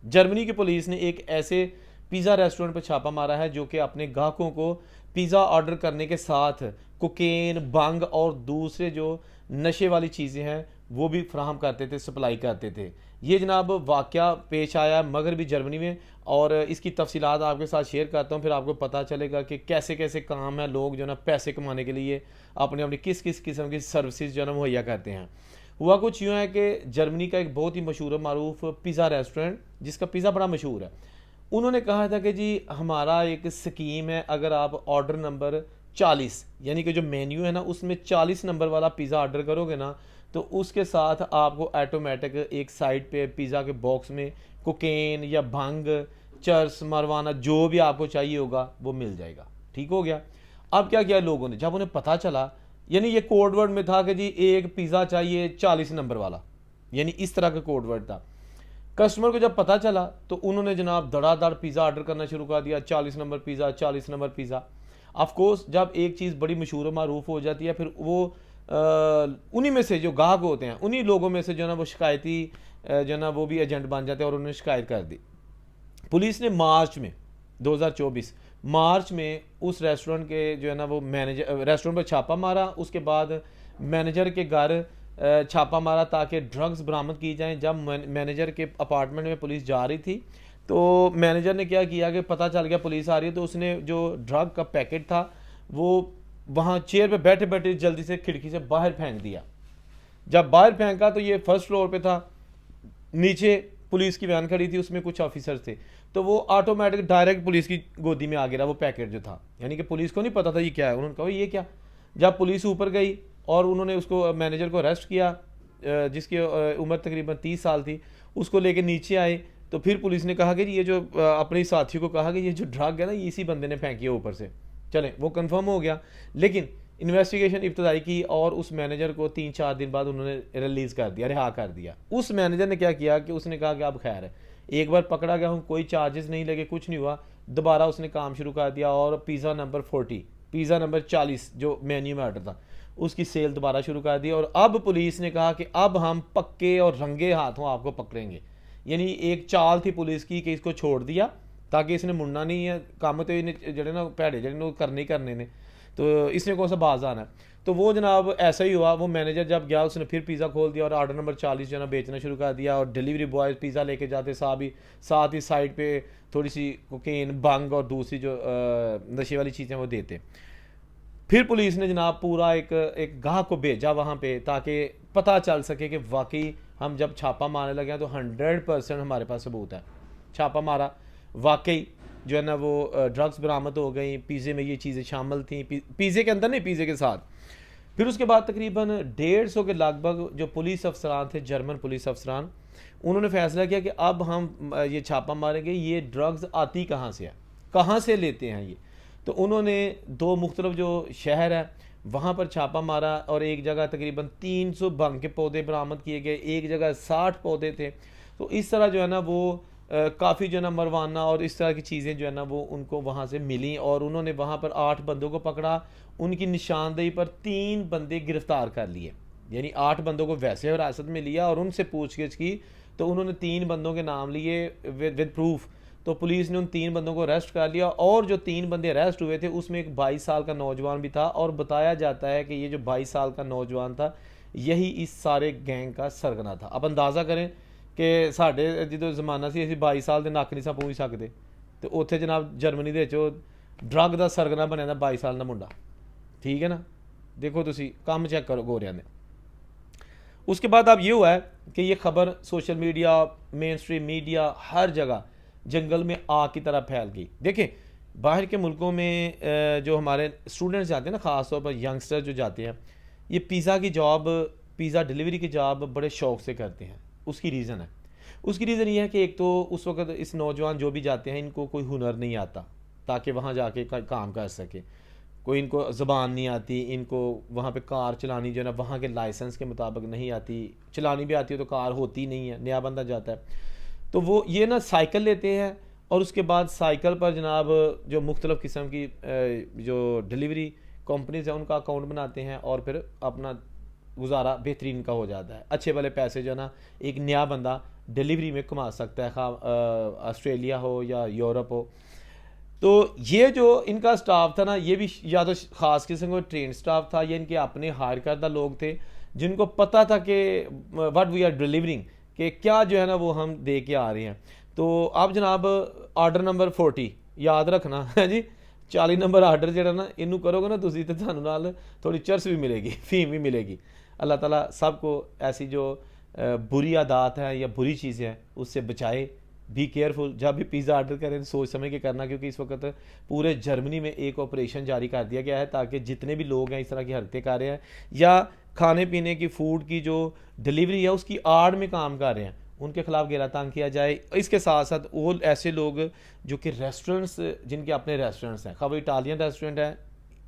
Germany की police ने एक ऐसे पिज़्ज़ा रेस्टोरेंट पर छापा मारा है जो कि अपने ग्राहकों को पिज़्ज़ा ऑर्डर करने के साथ कोकेन, भंग और दूसरे जो नशे वाली चीज़ें हैं वो भी फ्राहम करते थे, सप्लाई करते थे। ये जनाब वाक़या पेश आया मगर भी जर्मनी में, और इसकी तफसीलात आपके साथ शेयर करता हूँ, फिर आपको पता चलेगा कि कैसे कैसे काम है, लोग जो ना पैसे कमाने के लिए अपने अपनी किस किस किस्म की सर्विसेज जो है ना मुहैया करते हैं। हुआ कुछ यूँ है कि जर्मनी का एक बहुत ही मशहूर मारूफ पिज़्ज़ा रेस्टोरेंट, जिसका पिज़्ज़ा बड़ा मशहूर है, उन्होंने कहा था कि जी हमारा एक स्कीम है, अगर आप ऑर्डर नंबर 40 यानी कि जो मेन्यू है ना उसमें 40 नंबर वाला पिज़्ज़ा ऑर्डर करोगे ना, तो उसके साथ आपको ऑटोमेटिक एक साइड पे पिज़्ज़ा के बॉक्स में कोकेन या भंग, चर्स, मरवाना जो भी आपको चाहिए होगा वो मिल जाएगा। ठीक हो गया। अब क्या किया लोगों ने, जब उन्हें पता चला, यानी ये कोड वर्ड में था कि जी एक पिज़्ज़ा चाहिए 40 नंबर वाला, यानी इस तरह का कोड वर्ड था। कस्टमर को जब पता चला तो उन्होंने जनाब धड़ाधड़ पिज़्ज़ा ऑर्डर करना शुरू कर दिया, 40 number pizza, 40 number pizza. Of course जब एक चीज़ बड़ी मशहूर मारूफ हो जाती है, फिर वो उन्हीं में से जो गाहक होते हैं, उन्हीं लोगों में से जो ना वो शिकायती जो ना वो भी एजेंट बन जाते हैं, और उन्होंने शिकायत कर दी। पुलिस ने मार्च में 2024 मार्च में उस रेस्टोरेंट के जो है ना वो मैनेजर, रेस्टोरेंट पर छापा मारा। उसके बाद मैनेजर के घर छापा मारा ताकि ड्रग्स बरामद की जाएं। जब मैनेजर के अपार्टमेंट में पुलिस जा रही थी तो मैनेजर ने क्या किया कि पता चल गया पुलिस आ रही है, तो उसने जो ड्रग का पैकेट था वो वहाँ चेयर पे बैठे बैठे जल्दी से खिड़की से बाहर फेंक दिया। जब बाहर फेंका तो ये फर्स्ट फ्लोर पे था, नीचे पुलिस की वैन खड़ी थी, उसमें कुछ ऑफिसर थे, तो वो ऑटोमेटिक डायरेक्ट पुलिस की गोदी में आ गिरा वो पैकेट जो था, यानी कि पुलिस को नहीं पता था ये क्या है। उन्होंने कहा ये क्या। जब पुलिस ऊपर गई और उन्होंने उसको मैनेजर को अरेस्ट किया, जिसकी उम्र तकरीबन 30 साल थी, उसको लेके नीचे आए, तो फिर पुलिस ने कहा कि ये जो अपने साथियों को कहा कि ये जो ड्रग है ना ये इसी बंदे ने फेंकी है ऊपर से। चलें वो कंफर्म हो गया, लेकिन इन्वेस्टिगेशन इब्तदाई की और उस मैनेजर को 3-4 दिन बाद उन्होंने रिलीज़ कर दिया, रिहा कर दिया। उस मैनेजर ने क्या किया कि उसने कहा कि अब खैर है, एक बार पकड़ा गया हूँ, कोई चार्जेस नहीं लगे, कुछ नहीं हुआ। दोबारा उसने काम शुरू कर दिया और पिज़्ज़ा नंबर 40, पिज़्ज़ा नंबर 40 जो मेन्यू में ऑर्डर था उसकी सेल दोबारा शुरू कर दी। और अब पुलिस ने कहा कि अब हम पक्के और रंगे हाथों आपको पकड़ेंगे। यानी एक चाल थी पुलिस की कि इसको छोड़ दिया ताकि इसने मुड़ना नहीं है, काम तो जड़े ना भैड़े जड़े करने ही करने ने, तो इसने कौन सा बाज आना है। तो वो जनाब ऐसा ही हुआ। वो मैनेजर जब गया उसने फिर पिज़्ज़ा खोल दिया और ऑर्डर नंबर 40 जो ना बेचना शुरू कर दिया, और डिलीवरी बॉय पिज़्ज़ा लेके जाते साथ ही साइड पे थोड़ी सी कोकेन, भंग और दूसरी जो नशे वाली चीज़ें वो देते। फिर पुलिस ने जनाब पूरा एक गाहक को भेजा वहाँ पे ताकि पता चल सके कि वाकई हम जब छापा मारने लगे हैं तो 100% हमारे पास सबूत है। छापा मारा, वाकई जो है ना वो ड्रग्स बरामद हो गई, पिज़्ज़े में ये चीज़ें शामिल थी, पिज़्ज़े के अंदर नहीं, पिज़्ज़े के साथ। फिर उसके बाद तकरीबन 150 के लगभग जो पुलिस अफसरान थे, जर्मन पुलिस अफसरान, उन्होंने फैसला किया कि अब हम ये छापा मारेंगे, ये ड्रग्स आती कहाँ से है, कहाँ से लेते हैं ये। तो उन्होंने 2 मुख्तलिफ जो शहर है वहाँ पर छापा मारा और एक जगह तकरीबन 300 भंग के पौधे बरामद किए गए, एक जगह 60 पौधे थे। तो इस तरह जो है ना वो काफ़ी जो है ना मरवाना और इस तरह की चीज़ें जो है ना वो उनको वहाँ से मिली, और उन्होंने वहाँ पर 8 बंदों को पकड़ा। उनकी निशानदेही पर 3 बंदे गिरफ्तार कर लिए, यानी 8 बंदों को वैसे हिरासत में लिया और उनसे पूछगिछ की, तो उन्होंने 3 बंदों के नाम लिए विद प्रूफ। तो पुलिस ने उन 3 बंदों को अरेस्ट कर लिया, और जो 3 बंदे अरेस्ट हुए थे उसमें एक 22 साल का नौजवान भी था, और बताया जाता है कि ये जो 22 साल का नौजवान था यही इस सारे गैंग का सरगना था। अब अंदाज़ा करें कि साढ़े जो जमाना से ਅਸੀਂ 22 साल के नक नहीं सा पहुँच सकते, तो उत्थे जनाब जर्मनी ਦੇ ਵਿੱਚ ड्रग का सरगना बनया था 22 साल का मुंडा। ठीक है ना, देखो तुसी काम चेक करो गोरियां ने। उसके बाद अब ये हुआ है कि ये खबर social media, main stream media, हर जगह जंगल में आग की तरह फैल गई। देखें बाहर के मुल्कों में जो हमारे स्टूडेंट्स जाते हैं ना, ख़ास तौर पर यंगस्टर जो जाते हैं, ये पिज़्ज़ा की जॉब, पिज़्ज़ा डिलीवरी की जॉब बड़े शौक़ से करते हैं। उसकी रीज़न है, उसकी रीज़न ये है कि एक तो उस वक्त इस नौजवान जो भी जाते हैं इनको कोई हुनर नहीं आता ताकि वहाँ जाके काम कर सके, कोई इनको ज़बान नहीं आती, इनको वहाँ पे कार चलानी जो है ना वहाँ के लाइसेंस के मुताबिक नहीं आती, चलानी भी आती है तो कार होती नहीं है, नया बंदा जाता है। तो वो ये ना साइकिल लेते हैं और उसके बाद साइकिल पर जनाब जो मुख्तलिफ़ किस्म की जो डिलीवरी कंपनीज हैं उनका अकाउंट बनाते हैं और फिर अपना गुजारा बेहतरीन का हो जाता है। अच्छे वाले पैसे जो है ना एक नया बंदा डिलीवरी में कमा सकता है, खा ऑस्ट्रेलिया हो या यूरोप हो। तो ये जो इनका स्टाफ था ना, ये भी या तो ख़ास किस्म का ट्रेन स्टाफ था या इनके अपने हायर करदा लोग थे जिनको पता था कि व्हाट वी आर डिलीवरिंग, कि क्या जो है ना वो हम दे के आ रहे हैं। तो अब जनाब आर्डर नंबर 40 याद रखना है जी, 40 नंबर आर्डर जो ना इनू करोगे ना तुसी तो थानू नाल थोड़ी चर्स भी मिलेगी, फीम भी मिलेगी। अल्लाह ताला सबको ऐसी जो बुरी आदत है या बुरी चीज़ें हैं उससे बचाए। बी केयरफुल, जब भी पिज़्ज़ा ऑर्डर करें सोच समझ के करना, क्योंकि इस वक्त पूरे जर्मनी में एक ऑपरेशन जारी कर दिया गया है ताकि जितने भी लोग हैं इस तरह की हरकतें कर रहे हैं या खाने पीने की फूड की जो डिलीवरी है उसकी आड़ में काम कर रहे हैं उनके खिलाफ गिरफ्तार किया जाए। इसके साथ साथ वो ऐसे लोग जो कि रेस्टोरेंट्स, जिनके अपने रेस्टोरेंट्स हैं, खा वो इटालियन रेस्टोरेंट है,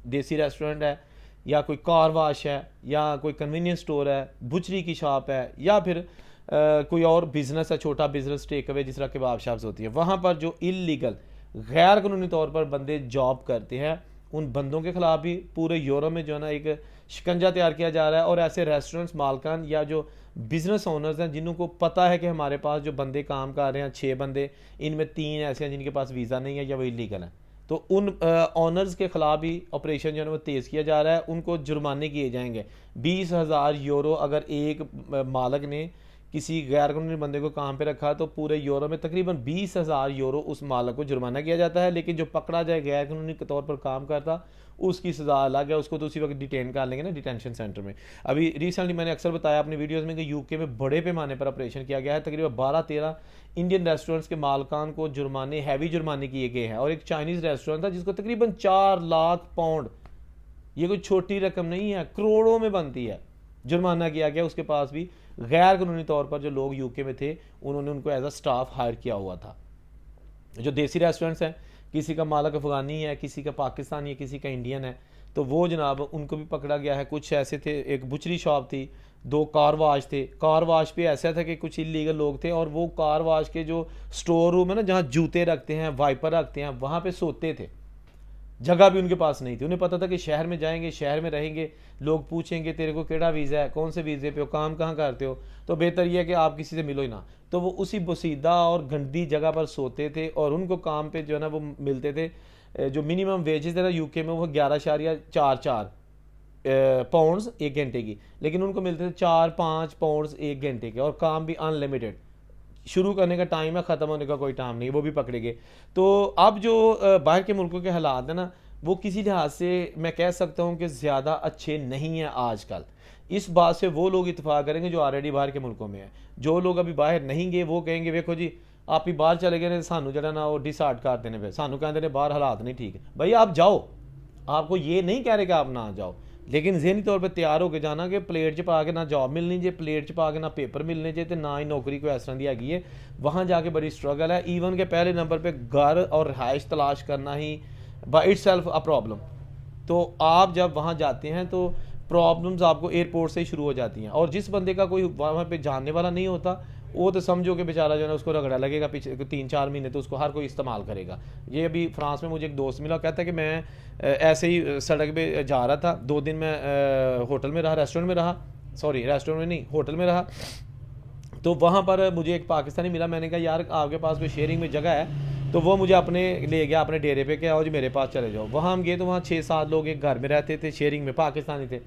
देसी रेस्टोरेंट है, या कोई कार वाश है, या कोई कन्वीनियंस स्टोर है, बुचरी की शॉप है, या फिर कोई और बिजनेस है, छोटा बिजनेस टेक अवे जिस तरह कबाब शॉप्स होती है, वहाँ पर जो इलीगल गैर कानूनी तौर पर बंदे जॉब करते हैं उन बंदों के खिलाफ भी पूरे यूरोप में जो है ना एक शिकंजा तैयार किया जा रहा है। और ऐसे रेस्टोरेंट्स मालकान या जो बिजनेस ओनर्स हैं जिनको पता है कि हमारे पास जो बंदे काम कर रहे हैं 6 बंदे, इनमें 3 ऐसे हैं जिनके पास वीज़ा नहीं है या वो इलीगल है, तो उन ऑनर्स के खिलाफ भी ऑपरेशन जो है वो तेज़ किया जा रहा है। उनको जुर्माने किए जाएंगे 20,000 यूरो। अगर एक मालक ने किसी गैर कानूनी बंदे को काम पे रखा तो पूरे यूरो में तकरीबन 20,000 यूरो उस मालक को जुर्माना किया जाता है। लेकिन जो पकड़ा जाए गैर कानूनी के तौर पर काम करता उसकी सज़ा अलग है, उसको तो उसी वक्त डिटेन कर लेंगे ना डिटेंशन सेंटर में। अभी रिसेंटली मैंने अक्सर बताया अपनी वीडियोज़ में कि यूके में बड़े पैमाने पर ऑपरेशन किया गया है, तकरीबन 12-13 इंडियन रेस्टोरेंट्स के मालकान को जुर्माने, हैवी जुर्माने किए गए हैं। और एक चाइनीज़ रेस्टोरेंट था जिसको तकरीबन 4 लाख पाउंड, ये कोई छोटी रकम नहीं है, करोड़ों में बनती है, जुर्माना किया गया। उसके पास भी गैर कानूनी तौर पर जो लोग यूके में थे उन्होंने उनको एज अ स्टाफ हायर किया हुआ था। जो देसी रेस्टोरेंट्स हैं, किसी का मालिक अफ़गानी है, किसी का पाकिस्तानी है, किसी का इंडियन है, तो वो जनाब उनको भी पकड़ा गया है। कुछ ऐसे थे, एक बुचरी शॉप थी, 2 कार वाश थे। कार वाश पे ऐसा था कि कुछ इलीगल लोग थे और वो कार वाश के जो स्टोर रूम है ना जहाँ जूते रखते हैं, वाइपर रखते हैं, वहाँ पे सोते थे। जगह भी उनके पास नहीं थी। उन्हें पता था कि शहर में जाएंगे, शहर में रहेंगे, लोग पूछेंगे तेरे को केड़ा वीज़ा है, कौन से वीज़े पे हो, काम कहाँ करते हो, तो बेहतर यह है कि आप किसी से मिलो ही ना। तो वो उसी बसीदा और गंदी जगह पर सोते थे और उनको काम पे जो है ना वो मिलते थे। जो मिनिमम वेजेस थे ना यूके में वो 11.44 पाउंड्स 1 घंटे की, लेकिन उनको मिलते थे 4-5 पाउंड्स 1 घंटे के, और काम भी अनलिमिटेड। शुरू करने का टाइम है, ख़त्म होने का कोई टाइम नहीं, वो भी पकड़े गए। तो अब जो बाहर के मुल्कों के हालात हैं ना वो किसी लिहाज से मैं कह सकता हूँ कि ज़्यादा अच्छे नहीं हैं आजकल। इस बात से वो लोग इत्तेफाक करेंगे जो ऑलरेडी बाहर के मुल्कों में हैं। जो लोग अभी बाहर नहीं गए वो कहेंगे देखो जी आप ही बाहर चले गए सानू जरा ना वो डिसहार्ट कर देने पे, सानू कहते हैं बाहर हालात नहीं ठीक है। भाई आप जाओ, आपको ये नहीं कह रहे कि आप ना जाओ, लेकिन जहनी तौर पर तैयार होकर जाना कि प्लेट च पा के ना जॉब मिलनी जे, प्लेट च पा के ना पेपर मिलने जे, तो ना ही नौकरी कोई इस तरह की हैगी है। वहाँ जाके बड़ी स्ट्रगल है। ईवन के पहले नंबर पे घर और रिहाइश तलाश करना ही by itself a problem. तो आप जब वहाँ जाते हैं तो प्रॉब्लम्स आपको एयरपोर्ट से ही शुरू हो जाती हैं। और जिस बंदे का कोई वहाँ पे जानने वाला नहीं होता वो तो समझो कि बेचारा जो है ना उसको रगड़ा लगेगा, पीछे 3-4 महीने तो उसको हर कोई इस्तेमाल करेगा। ये अभी फ्रांस में मुझे एक दोस्त मिला, कहता है कि मैं ऐसे ही सड़क पे जा रहा था, 2 दिन मैं होटल में रहा, रेस्टोरेंट में रहा, सॉरी रेस्टोरेंट में नहीं होटल में रहा। तो वहाँ पर मुझे एक पाकिस्तानी मिला, मैंने कहा यार आपके पास कोई शेयरिंग में जगह है, तो वो मुझे अपने ले गया अपने डेरे पे, क्या आओ जी मेरे पास चले जाओ। वहाँ हम गए तो वहाँ 6-7 लोग एक घर में रहते थे, शेयरिंग में, पाकिस्तानी थे।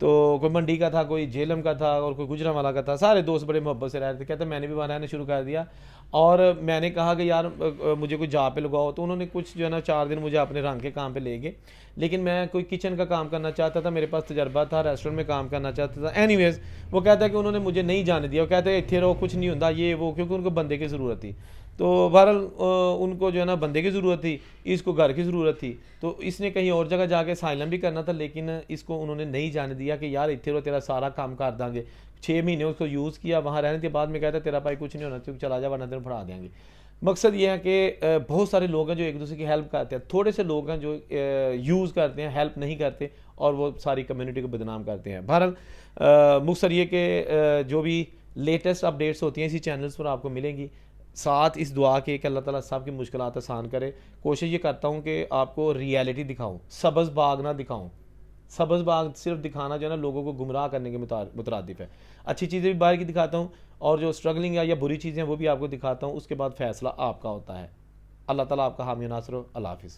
तो कोई मंडी का था, कोई जेलम का था और कोई गुजरांवाला का था, सारे दोस्त बड़े मोहब्बत से रह रहे थे। कहते मैंने भी वहाँ रहना शुरू कर दिया और मैंने कहा कि यार मुझे कोई जॉब पे लगाओ, तो उन्होंने कुछ जो है ना 4 दिन मुझे अपने रंग के काम पे ले गए। लेकिन मैं कोई किचन का काम करना चाहता था, मेरे पास तजर्बा था, रेस्टोरेंट में काम करना चाहता था। एनीवेज वो कहता है कि उन्होंने मुझे नहीं जाने दिया, वो कहते हैं इतने रहो कुछ नहीं होता ये वो, क्योंकि उनको बंदे की ज़रूरत थी। तो बहरहाल उनको जो है ना बंदे की ज़रूरत थी, इसको घर की ज़रूरत थी, तो इसने कहीं और जगह जाके साइलम भी करना था, लेकिन इसको उन्होंने नहीं जाने दिया कि यार इतने रो तेरा सारा काम कर देंगे। 6 महीने उसको यूज़ किया, वहाँ रहने के बाद में कहता तेरा भाई कुछ नहीं होना, तू चला जा वरना तेरे फड़ा देंगे। मकसद ये है कि बहुत सारे लोग हैं जो एक दूसरे की हेल्प करते हैं, थोड़े से लोग हैं जो यूज़ करते हैं, हेल्प नहीं करते और वो सारी कम्युनिटी को बदनाम करते हैं। बहरहाल मुख्तर ये कि जो भी लेटेस्ट अपडेट्स होती हैं इसी चैनल्स पर आपको मिलेंगी। साथ इस दुआ के कि अल्लाह ताला सब की मुश्किलात आसान करे। कोशिश ये करता हूँ कि आपको रियलिटी दिखाऊँ, सब्ज़ बाग ना दिखाऊँ, सब्ज़ बाग सिर्फ दिखाना जो है ना लोगों को गुमराह करने के मुतरादिफ है। अच्छी चीज़ें भी बाहर की दिखाता हूँ और जो स्ट्रगलिंग है या बुरी चीज़ें हैं वो भी आपको दिखाता हूँ, उसके बाद फ़ैसला आपका होता है। अल्लाह ताला आपका हामी नासर हो। अल्लाह हाफ़िज़।